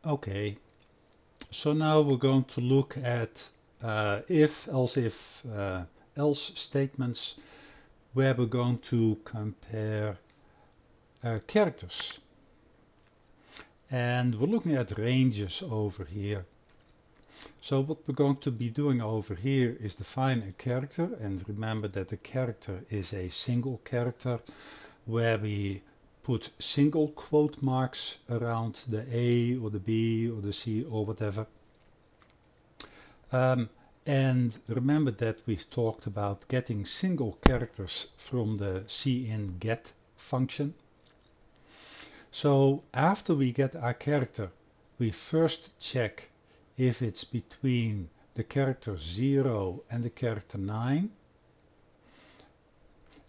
Okay, so now we're going to look at if, else statements where we're going to compare characters. And we're looking at ranges over here. So what we're going to be doing over here is define a character, and remember that a character is a single character where we put single quote marks around the A or the B or the C or whatever. And remember that we've talked about getting single characters from the cin_get function. So after we get our character, we first check if it's between the character 0 and the character 9.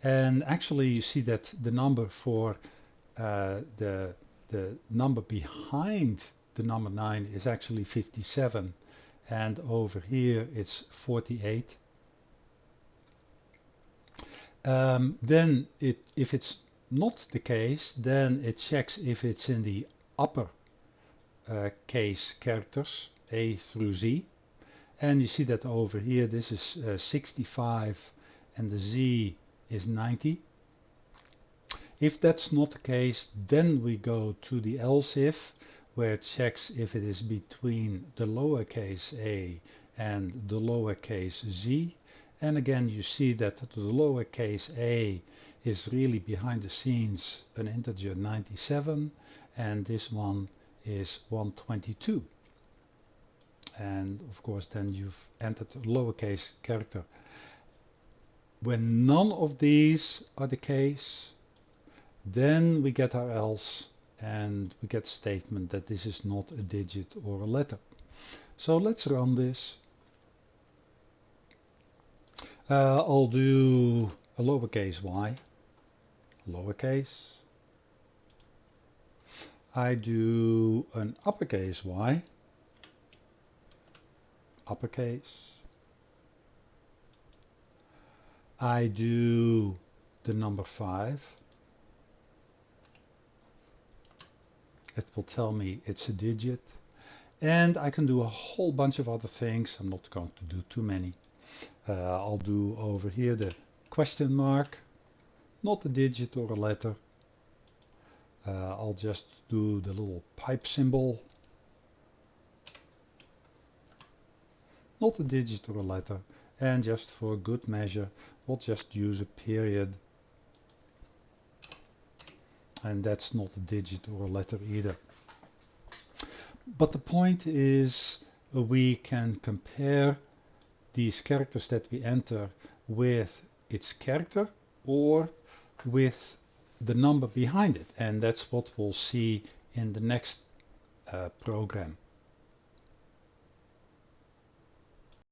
And actually you see that the number for the number behind the number 9 is actually 57, and over here it's 48. Then if it's not the case, then it checks if it's in the upper case characters A through Z, and you see that over here this is 65 and the Z is 90. If that's not the case, then we go to the else if, where it checks if it is between the lowercase a and the lowercase z. And again you see that the lowercase a is really behind the scenes an integer 97, and this one is 122. And of course then you've entered a lowercase character. When none of these are the case, then we get our else, and we get a statement that this is not a digit or a letter. So let's run this. I'll do a lowercase y, lowercase. I do an uppercase y, uppercase. I do the number 5. It will tell me it's a digit, and I can do a whole bunch of other things. I'm not going to do too many. I'll do over here the question mark, not a digit or a letter. I'll just do the little pipe symbol, not a digit or a letter, and just for good measure we'll just use a period, and that's not a digit or a letter either. But the point is we can compare these characters that we enter with its character or with the number behind it, and that's what we'll see in the next program.